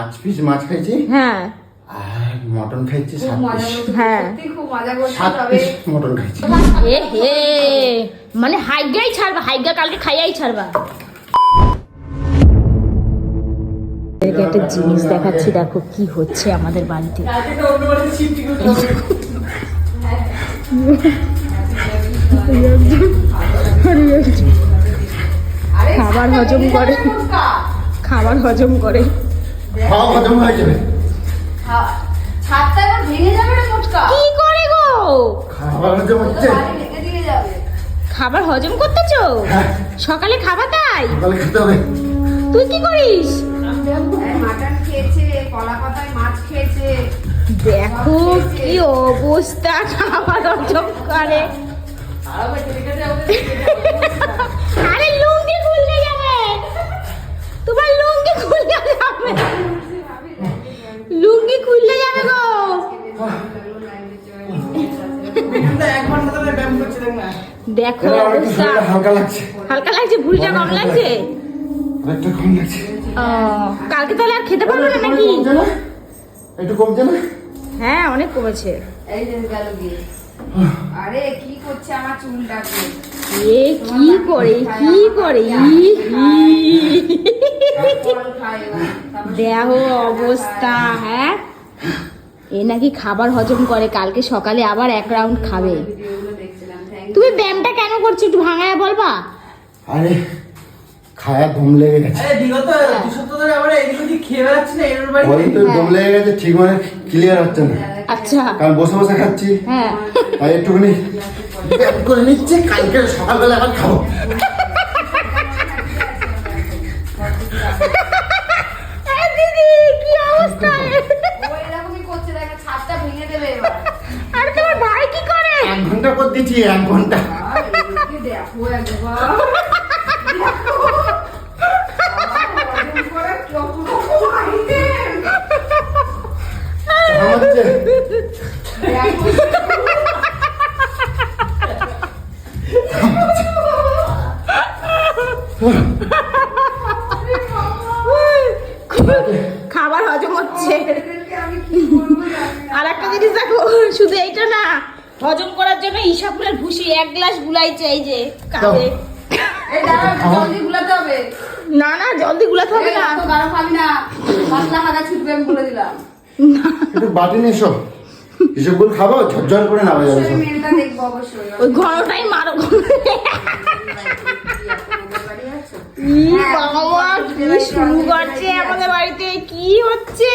5 piece মাছ খাইছি, হ্যাঁ আর mutton খাইছি 7 পিস। হ্যাঁ খুব মজা করছি 7 তবে পিস মটন খাইছি। এ হে মানে হাইগাই ছাড়বা, হাইগা কালকে খাইয়াই ছাড়বা। একটা জিনিস দেখাচ্ছি, দেখো কি হচ্ছে আমাদের বাড়িতে। খাবার হজম করে, খাবার হজম করে। খাওয়া হজম হয়ে যাবে। ছাদটা এবার ভেঙে যাবে রে মোটকা। কি করে গো? খাবার হজম হচ্ছে। বাড়ি ভেঙে দিয়ে যাবে। খাবার হজম করতেছো? হ্যাঁ, সকালে খাবা তাই? সকালে খেতে হবে। তুই কি করিস? মাটন খেয়েছে, কলা পাতায় মাছ খেয়েছে। দেখো কি অবস্থা, খাবার হজম করে। আরে লুঙ্গি খুলতে যাবে, তোমার লুঙ্গি খুলতে যাবে, লুঙ্গি খুলতে যাবে গো। দেখো এবার আমার একটু অবস্থা, শরীরটা হালকা লাগছে, হালকা লাগছে, ভুঁড়িটা কম লাগছে। একটু কম লাগছে। ও, কালকে তাহলে আর খেতে পারবে না নাকি? কমছে না? একটু কমছে না? হ্যাঁ অনেক কমেছে। এই যে গেল গিয়ে। আরে কি করছে আমার চুলটাকে? এ কি করে, কি করে, ফল খায় ও। তারপর দেখো অবস্থা। হ্যাঁ এ নাকি খাবার হজম করে, কালকে সকালে আবার 1 রাউন্ড খাবে। ভিডিওগুলো দেখছিলাম। থ্যাংক তুমি ব্যায়ামটা কেন করছো একটু ভাঙায় বলবা? আরে খায়া ঘুম লেগে গেছে। আরে বিগত 2 সপ্তাহ ধরে আমরা এদিক ওদিক খেয়ে বেড়াচ্ছি না এর বাড়ি। ওই তো ঘুম লেগে গেছে, ঠিক মানে ক্লিয়ার হচ্ছে না। আচ্ছা কারণ বসে বসে খাচ্ছি, হ্যাঁ তাই একটুখানি ব্যায়াম করে নিচ্ছে, কালকে সকালবেলা আবার খাবো। এ দিদি কি অবস্থা? ও এরকমই করছে, দেখো ছাদটা ভেঙে দেবে এবার। আর তোমার ভাই কি করে? 1 ঘন্টা করে দিচ্ছি, 1 ঘন্টা। আর এদিকে দেখো একবার। দেখো। হজম করে কত রকম আইটেম। হচ্ছে খাবার হজম হচ্ছে। এদেরকে আমি কি বলবো জানি না। আর একটা জিনিস দেখো, শুধু এইটা না, হজম করার জন্য ঈশা ফুলের ভুসি 1 গ্লাস গুলাইছে এই যে কাঁধে। এই দাঁড়া, জলদি গুলাতে হবে। না না জলদি গুলাতে হবে এই না। এত গাঢ় খাবি না, পাতলা হাগা ছুটবে আমি বলে দিলাম। একটু বাটি নিয়ে এসো, এসবগুলো খাবো, ঝরঝর করে নামা যাবে অবশ্যই সব। মেলটা দেখবো অবশ্যই। ওই ঘনটাই মারো। ই বাবা কি শুরু করছে আমাদের বাড়িতে, কি হচ্ছে,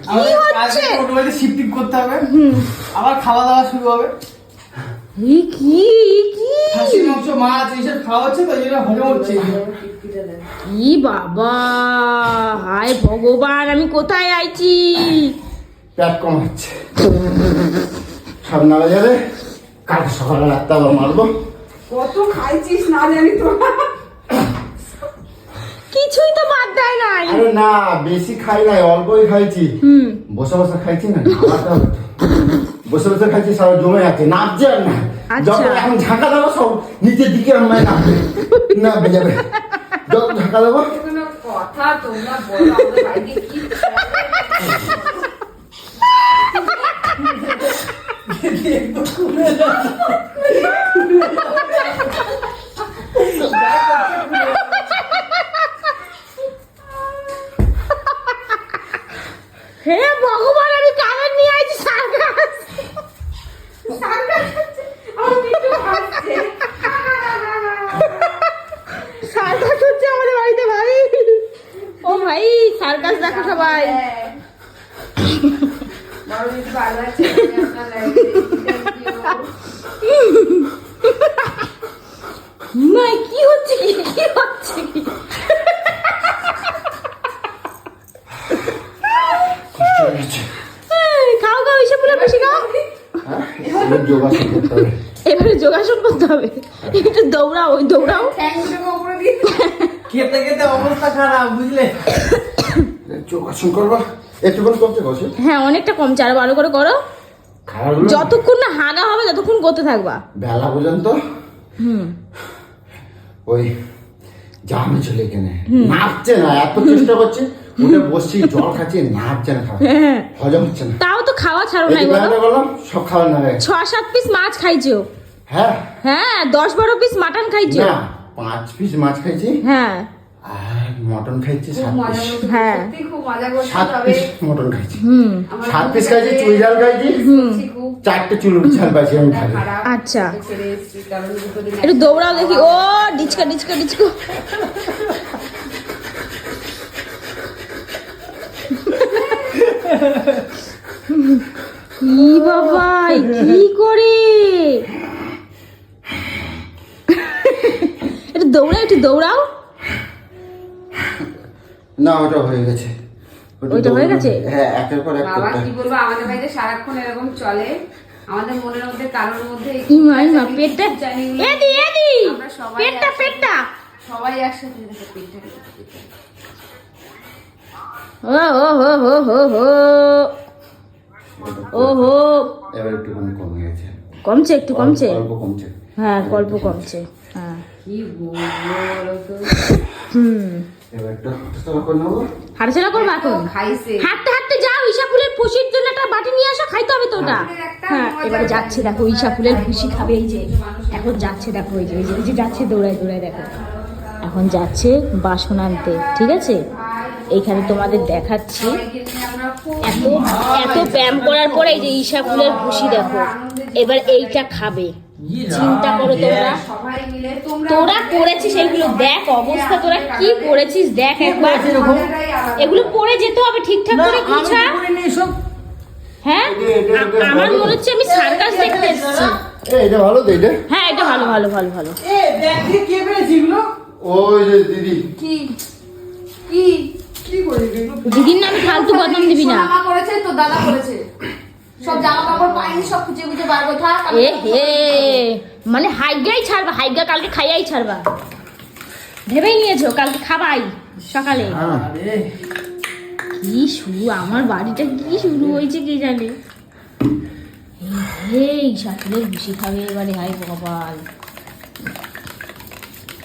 কি হচ্ছে? ওর বাড়িতে শিফটিং করতে হবে। আবার খাওয়া দাওয়া শুরু হবে। ই কি কি খাসির মাংস মাছ এইসব খাওয়া হচ্ছে তো, এই জন্য হজম হচ্ছে। ই বাবা, হায় ভগবান, আমি কোথায় আইছি? পেট কম হচ্ছে, সব নামা যাবে, কালকে সকালে রাখতে আবার মারবো। কত খাইছিস না জানি তোরা। কিছুই তো বাদ দেয় নাই। আরে না, বেশি খাই নাই, অল্পই খাইছি। বসে বসে খাইছি না, নামাতে হবে তো। বসে বসে খাইছি, সব জমে আছে, নাচছে আর না। আচ্ছা। যখন এখন ঝাঁকা দেবো সব নিচের দিকে আমায় নামবে, না বেজাবে। যখন ঝাঁকা দেবো কোনো কথা তোমরা বলো, আমাদের বাড়িতে কি হে ভগবান, আমি কানের নিয়ে আইছি সার্কাস। সার্কাস হচ্ছে আমাদের বাড়িতে ভাই। ও ভাই সার্কাস দেখো সবাই। বড় দিদি বারবার ছেড়ে আপনার লাইফে মাই কি হচ্ছে, কি হচ্ছে? কষ্ট হচ্ছে। খাও খাও, এসে পুরো বেশি খাও। হ্যাঁ, এবার যোগাসন করতে হবে। এবারে যোগাসন করতে হবে, একটু দৌড়াও, ওই দৌড়াও। ট্যাঙ্কটাকে উপরে দিয়ে খেতে খেতে অবস্থা খারাপ, বুঝলে? যোগাসন করবা, একটুখানি কমছে কষে। হ্যাঁ অনেকটা কমছে, আরো ভালো করে করো। খাবারগুলো যতক্ষণ না হাগা হবে ততক্ষণ করতে থাকবা। বেলা পর্যন্ত ওই জামে চলে এখানে নাচছে না, এত চেষ্টা করছে, উঠে বসছি জল খাচ্ছি না হচ্ছে না খাওয়া হজম হচ্ছে না। তাও তো খাওয়া ছাড়ো এই নাই যে বলো। ব্যায়ামটা করলাম সব খাওয়া না হয়ে গেছে। 6-7 পিস মাছ খাইছো। হ্যাঁ হ্যাঁ 10-12 পিস মাটন খাইছো। না 5 পিস মাছ খাইছি হ্যাঁ আর মটন খাইছি খুব 7 মজা পিস। করছি, হ্যাঁ। সত্যি খুব মজা করছি, 7 তবে পিস মটন খাইছি। আমার 7 পিস খুব খাইছি, কাছে চুই ঝাল খাইছি, করছি খুব। 4টে চুলুর ঝাল পাইছি আমি খাই। খারাপ, আচ্ছা। ছেড়ে এসেছি, কারণ দুটো দিন একটু দৌড়াও দেখি। ও ডিচকা ডিচকা ডিচকো। কি বাবা কি করে একটু দৌড়াও একটু দৌড়াও। না ওটা হয়ে গেছে। ওইটা হয়ে গেছে? হ্যাঁ একের পর এক বাবা করতে কি বলবো, আমাদের বাড়িতে সারাক্ষণ এরকম চলে। আমাদের মনের মধ্যে কারোর মধ্যে এই মা পেটটা জানি- এদি এদি আমরা সবাই পেটটা একসাথে- পেটটা সবাই একসাথে দেখে পেটটা পেটটা। ও হো হো হো হো হো ও হো এবার একটুখানি কমে গেছে। কমছে একটু কমছে। অল্প কমছে। হ্যাঁ গল্প কমছে। হ্যাঁ কি বলবো বলো তো? এবার একটু হাঁটাচলা করে নেবো। হাঁটাচলা করবো এখন। খাইছে। হাঁটতে হাঁটতে যাও, ঈশা ফুলের ফুসির জন্য একটা বাটি নিয়ে আসো, খাইতে হবে তো ওটা। হ্যাঁ এবারে যাচ্ছে দেখো, ঈশা ফুলের ফুসি খাবে। এই যে এখন যাচ্ছে দেখো, এই যে এই যে যাচ্ছে দৌড়ায় দৌড়ায় দেখো, এখন যাচ্ছে বাসন আনতে। ঠিক আছে, এইখানে তোমাদের দেখাচ্ছি। সবাইকে নিয়ে আমরা খুব এত এত ব্যায়াম করার পরে এই যে ঈশা ফুলের ফুসি দেখো, এবার এইটা খাবে। চিন্তা করো তোমরা, সবাই মিলে তোমরা তোরা করেছিস এইগুলো, দেখ অবস্থা তোরা কি করেছিস দেখ একবার। মজাটাই আলাদা। এগুলো পরে যেতে হবে ঠিকঠাক করে গুছা। হ্যাঁ আমার মনে হচ্ছে আমি সার্কাস দেখতে এসেছি। এটা ভালো তো এটা? হ্যাঁ এটা ভালো ভালো ভালো ভালো। এ দেখ দিয়ে কে পেরেছি এগুলো? ওই যে দিদি কি কি কি করে এগুলো? দিদির নামে ফালতু বদনাম দিবি না। সোনামা করেছে তো দাদা করেছে, সব জামা কাপড় পাইনি, সব খুঁজে খুঁজে বার করে থাক। এ হে মানে হাইগাই ছাড়বা, হাইগা কালকে খাইয়াই ছাড়বা ভেবেই নিয়েছো, কালকে খাবাই সকালে। হ্যাঁ আরে কি শুরু আমার বাড়িটা, কি শুরু হয়েছে কে জানে। এই সাথে বেশি খাবে এবারে, হাই ভগবান।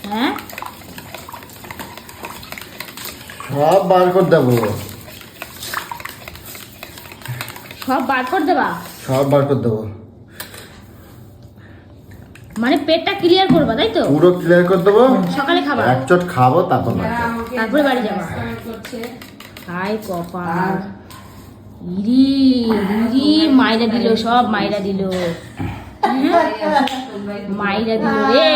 হ্যাঁ সব বার করে দেবো, সব বার করে দেবা, সব বার করে দেবো, মানে পেটটা ক্লিয়ার করবা তাই তো? পুরো ক্লিয়ার করে দেবো। সকালে খাবা, এক চট খাবো তারপর বাড়ি যারা যাবো। আমাকে তারপরে বাড়ি যাবা। সাবস্ক্রাইব করছে, হাই কপাল। ইরি ইরি মাইরা দিল, সব মাইরা দিল, তোমরাই মাইরা দিল রে।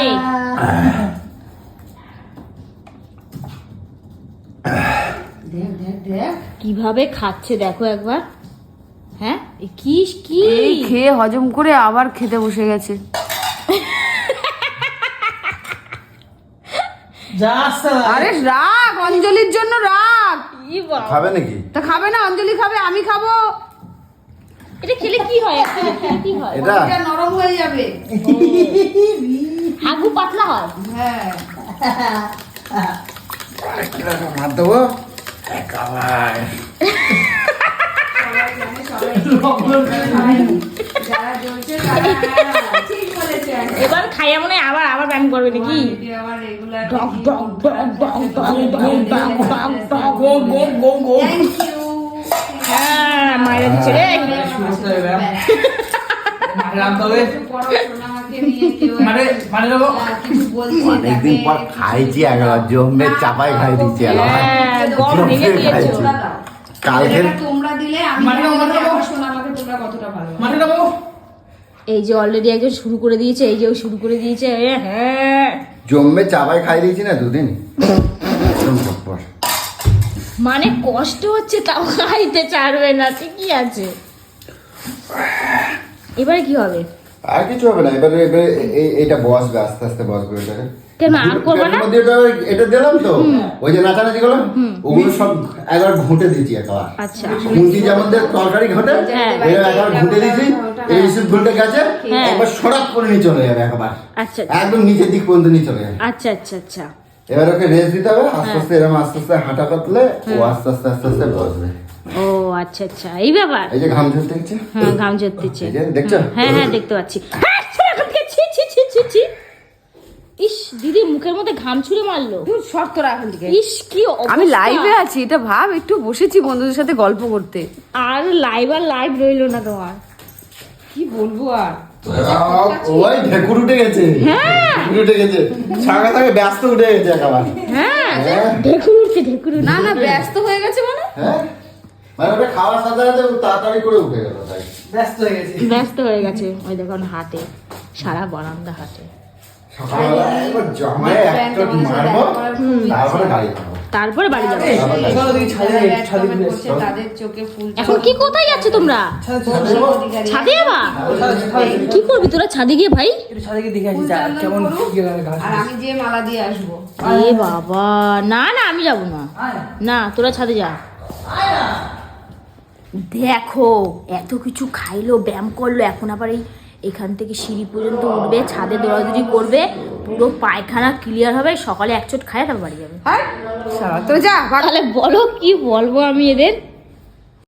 দেখ দেখ দেখ কিভাবে খাচ্ছে দেখো একবার। হ্যাঁ এ কি কি এই খেয়ে হজম করে আবার খেতে বসে গেছে। যা আসতে আরে রাখ, অঞ্জলির জন্য রাখ। কি বাবা, খাবে নাকি? তা খাবে না, অঞ্জলি খাবে, আমি খাবো। এটা খেলে কি হয়, খেলে কি হয়? এটা এটা নরম হয়ে যাবে। হাগু পাতলা হয়। হ্যাঁ ভাত দেবো খাবার। সবাই জানে, সবাই যারা জ্বলছে তারা ঠিক বলেছে। এবার খাইয়া মনে হয় আবার আবার ব্যায়াম করবে নাকি? আমার regular dog dog dog dog dog dog dog dog dog. Go go go go thank you. হ্যাঁ মাইরা দিচ্ছে রে। শুরু করতে হবে রাখতে হবে মানে মানে দেবো অনেকদিন পর খাইছি একবার, জমে চাপাই খাই দিচ্ছি একবার। হ্যাঁ গম ভেঙে দিয়েছো। কালকে তোমরা দিলে আমি মানে জানি আমাকে যে দাও। আমার সোনামাকে তোমরা কতটা ভালো। মানে দেবো এই যে অলরেডি একজন শুরু করে দিয়েছে, এই যে ও শুরু করে দিয়েছে। এ হ্যাঁ জমে চাপাই খাই দিয়েছি না দুদিন। একদম চপ্পর। মানে কষ্ট হচ্ছে তাও খাইতে চাইবে না, ঠিকই আছে। এবারে কি হবে? আর কিছু হবে না, এবারে এবারে এইটা বসবে, আস্তে আস্তে বসবে এটাকে। কেন আর করবে না? এটার মধ্যে এটা দিলাম তো, ওই যে নাচানাচি গুলো ওগুলো সব একবার ঘুঁটে দিচ্ছি একবার। আচ্ছা খুঁটি যেমন তরকারি ঘটে হ্যাঁ। একবার ঘুঁটে দিয়েছি, এই সব ঘুঁটে গেছে হ্যাঁ। একবার সরাক করে নিয়ে চলে যাবে একবার, আচ্ছা একদম নিচের দিক পর্যন্ত নিয়ে চলে যাবে। আচ্ছা আচ্ছা আচ্ছা। এবার ওকে রেস্ট দিতে হবে, আস্তে আস্তে এরকম আস্তে আস্তে হাঁটা করলে ও আস্তে আস্তে আস্তে আস্তে বসবে। ও আচ্ছা আচ্ছা এই ব্যাপার। এই যে ঘাম ঝরতে গেছে, হ্যাঁ ঘাম ঝরতেছে। এই যে দেখছো? হ্যাঁ হ্যাঁ দেখতে পাচ্ছি। হ্যাঁ, সরে এখান থেকে। ছি ছি ছি ছি ছি। ইস দিদি মুখের মধ্যে ঘাম ছুঁড়ে মারলো। তুই সর তোরা এখন থেকে। ইস কি অবস্থা। আমি লাইভে আছি, এটা ভাব, একটু বসেছি বন্ধুদের সাথে গল্প করতে। আর লাইভ রইলো না তোমার। কি বলবো আর। ওই ঢেকুর উঠে গেছে। হ্যাঁ। ঢেকুর উঠে গেছে। সাঙ্গে সাঙ্গে ব্যস্ত উঠে গেছে একেবারে। হ্যাঁ হ্যাঁ। ঢেকুর উঠছে ঢেকুর উঠছে। না না, ব্যস্ত হয়ে গেছে মানে? হ্যাঁ মানে ওটা খাওয়ার সাথে সাথে তাড়াতাড়ি করে উঠে গেল তাই। ব্যস্ত হয়ে গেছি। ব্যস্ত হয়ে গেছে। ওই দেখুন হাটে, সারা বারান্দা হাটে। সকালবেলা একবার জমায় একটা মারবো তারপরে গাড়ি খাবো। তারপরে বাড়ি যাবো। চলো দেখি ছাদে যাই, ছাদে ঘুরে আসি। করছে, তাদের চোখে ফুল। এখন কি কোথায় যাচ্ছ তোমরা? ছাদে যাবা? ছাদে কি করবি তোরা ছাদে গিয়ে ভাই? একটু ছাদে গিয়ে দেখে আসি যা, কেমন কি লাগে ঘাস। আর আমি যে মালা দিয়ে আসবো। এ বাবা, না না আমি যাব না। না তোরা ছাদে যা। দেখো এত কিছু খাইলো, ব্যায়াম করলো, এখন আবার এখান থেকে সিঁড়ি পর্যন্ত উঠবে, ছাদে দৌড়াদৌড়ি করবে, পুরো পায়খানা ক্লিয়ার হবে, সকালে এক চোট খায় তারপর বাড়ি যাবে। আর তো যা। তাহলে বলো কি বলবো আমি এদের।